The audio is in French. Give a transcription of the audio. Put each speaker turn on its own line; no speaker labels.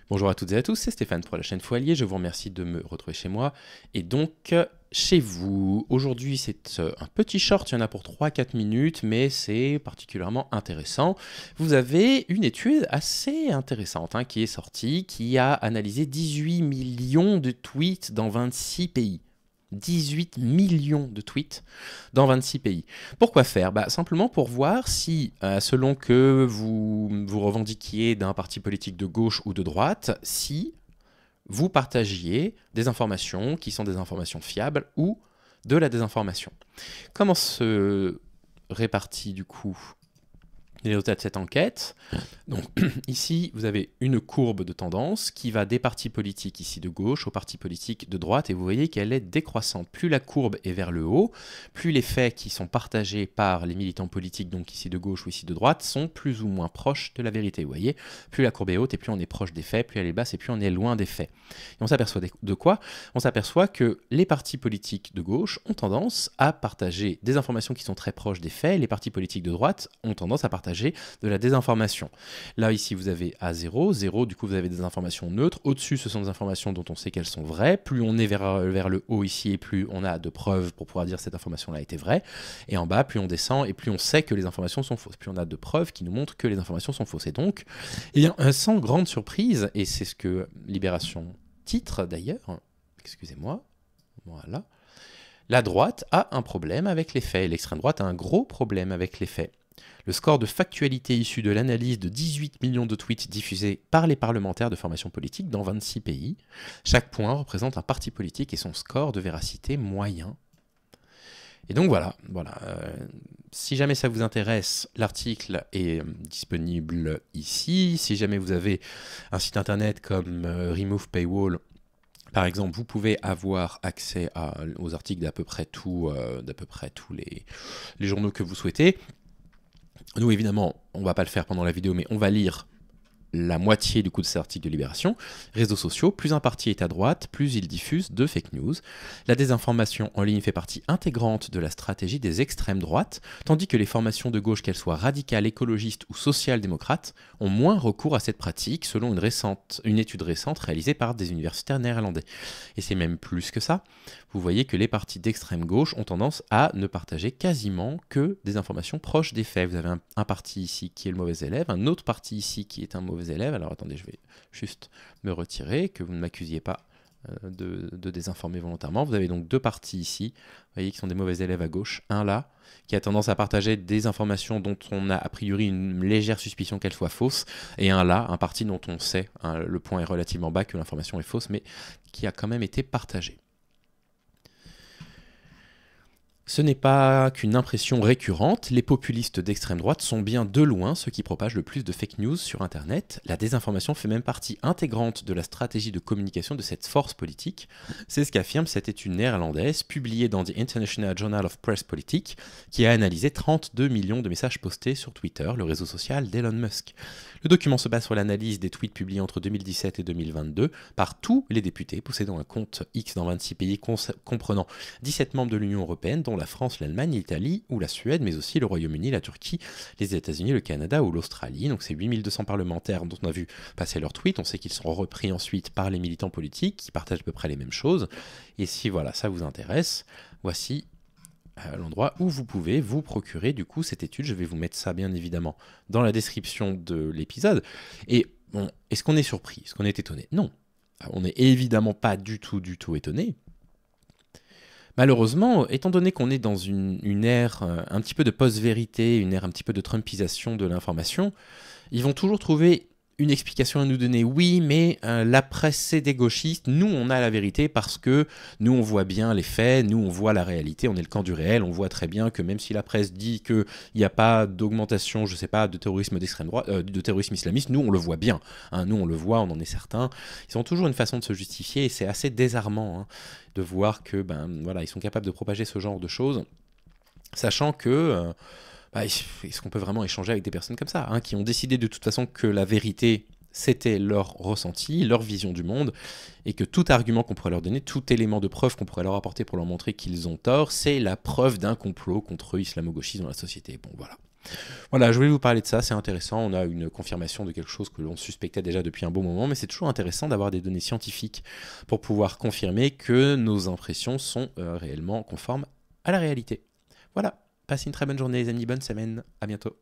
Bonjour à toutes et à tous, c'est Stéphane pour la chaîne Foalier, je vous remercie de me retrouver chez moi et donc chez vous. Aujourd'hui c'est un petit short, il y en a pour 3-4 minutes mais c'est particulièrement intéressant. Vous avez une étude assez intéressante qui est sortie, qui a analysé 18 millions de tweets dans 26 pays. 18 millions de tweets dans 26 pays. Pourquoi faire? Simplement pour voir si, selon que vous vous revendiquiez d'un parti politique de gauche ou de droite, si vous partagiez des informations qui sont des informations fiables ou de la désinformation. Comment se répartit du coup les résultats de cette enquête? Donc ici, vous avez une courbe de tendance qui va des partis politiques ici de gauche aux partis politiques de droite et vous voyez qu'elle est décroissante. Plus la courbe est vers le haut, plus les faits qui sont partagés par les militants politiques, donc ici de gauche ou ici de droite, sont plus ou moins proches de la vérité. Vous voyez, plus la courbe est haute et plus on est proche des faits, plus elle est basse et plus on est loin des faits. Et on s'aperçoit de quoi? On s'aperçoit que les partis politiques de gauche ont tendance à partager des informations qui sont très proches des faits, les partis politiques de droite ont tendance à partager de la désinformation. Là, ici, vous avez A0, 0, du coup, vous avez des informations neutres. Au-dessus, ce sont des informations dont on sait qu'elles sont vraies. Plus on est vers le haut ici, et plus on a de preuves pour pouvoir dire que cette information-là a été vraie. Et en bas, plus on descend, et plus on sait que les informations sont fausses. Plus on a de preuves qui nous montrent que les informations sont fausses. Et donc, eh bien, sans grande surprise, et c'est ce que Libération titre d'ailleurs, excusez-moi, voilà, la droite a un problème avec les faits. L'extrême droite a un gros problème avec les faits. Le score de factualité issu de l'analyse de 18 millions de tweets diffusés par les parlementaires de formation politique dans 26 pays. Chaque point représente un parti politique et son score de véracité moyen. Et donc voilà. Si jamais ça vous intéresse, l'article est disponible ici. Si jamais vous avez un site internet comme Remove Paywall, par exemple, vous pouvez avoir accès aux articles d'à peu près tous les journaux que vous souhaitez. Nous, évidemment, on ne va pas le faire pendant la vidéo, mais on va lire la moitié du coup de cet article de Libération. Réseaux sociaux, plus un parti est à droite, plus il diffuse de fake news. La désinformation en ligne fait partie intégrante de la stratégie des extrêmes droites, tandis que les formations de gauche, qu'elles soient radicales, écologistes ou social-démocrates, ont moins recours à cette pratique, selon une étude récente réalisée par des universitaires néerlandais. Et c'est même plus que ça. Vous voyez que les partis d'extrême gauche ont tendance à ne partager quasiment que des informations proches des faits. Vous avez un parti ici qui est le mauvais élève, un autre parti ici qui est un mauvais élève. Alors attendez, je vais juste me retirer, que vous ne m'accusiez pas de désinformer volontairement. Vous avez donc deux partis ici, vous voyez, qui sont des mauvais élèves à gauche. Un là, qui a tendance à partager des informations dont on a priori une légère suspicion qu'elles soient fausses, et un là, un parti dont on sait, le point est relativement bas, que l'information est fausse, mais qui a quand même été partagée. Ce n'est pas qu'une impression récurrente, les populistes d'extrême droite sont bien de loin ceux qui propagent le plus de fake news sur Internet. La désinformation fait même partie intégrante de la stratégie de communication de cette force politique. C'est ce qu'affirme cette étude néerlandaise publiée dans The International Journal of Press Politics, qui a analysé 32 millions de messages postés sur Twitter, le réseau social d'Elon Musk. Le document se base sur l'analyse des tweets publiés entre 2017 et 2022 par tous les députés possédant un compte X dans 26 pays comprenant 17 membres de l'Union européenne, dont la France, l'Allemagne, l'Italie ou la Suède, mais aussi le Royaume-Uni, la Turquie, les États-Unis, le Canada ou l'Australie. Donc c'est 8200 parlementaires dont on a vu passer leurs tweets. On sait qu'ils seront repris ensuite par les militants politiques qui partagent à peu près les mêmes choses. Et si voilà, ça vous intéresse, voici l'endroit où vous pouvez vous procurer du coup cette étude. Je vais vous mettre ça bien évidemment dans la description de l'épisode. Et bon, est-ce qu'on est surpris? Est-ce qu'on est étonné? Non. On n'est évidemment pas du tout étonné. Malheureusement, étant donné qu'on est dans une ère un petit peu de post-vérité, une ère un petit peu de trumpisation de l'information, ils vont toujours trouver une explication à nous donner. Oui, mais la presse, c'est des gauchistes. Nous, on a la vérité parce que nous, on voit bien les faits, nous, on voit la réalité, on est le camp du réel, on voit très bien que même si la presse dit qu'il n'y a pas d'augmentation, je sais pas, de terrorisme d'extrême droite, de terrorisme islamiste, nous, on le voit bien. Nous, on le voit, on en est certain. Ils ont toujours une façon de se justifier et c'est assez désarmant de voir que, voilà, ils sont capables de propager ce genre de choses, sachant que est-ce qu'on peut vraiment échanger avec des personnes comme ça, qui ont décidé de toute façon que la vérité, c'était leur ressenti, leur vision du monde, et que tout argument qu'on pourrait leur donner, tout élément de preuve qu'on pourrait leur apporter pour leur montrer qu'ils ont tort, c'est la preuve d'un complot contre l'islamo-gauchisme dans la société. Bon, voilà. Voilà, je voulais vous parler de ça, c'est intéressant. On a une confirmation de quelque chose que l'on suspectait déjà depuis un bon moment, mais c'est toujours intéressant d'avoir des données scientifiques pour pouvoir confirmer que nos impressions sont réellement conformes à la réalité. Voilà, passez une très bonne journée les amis, bonne semaine, à bientôt.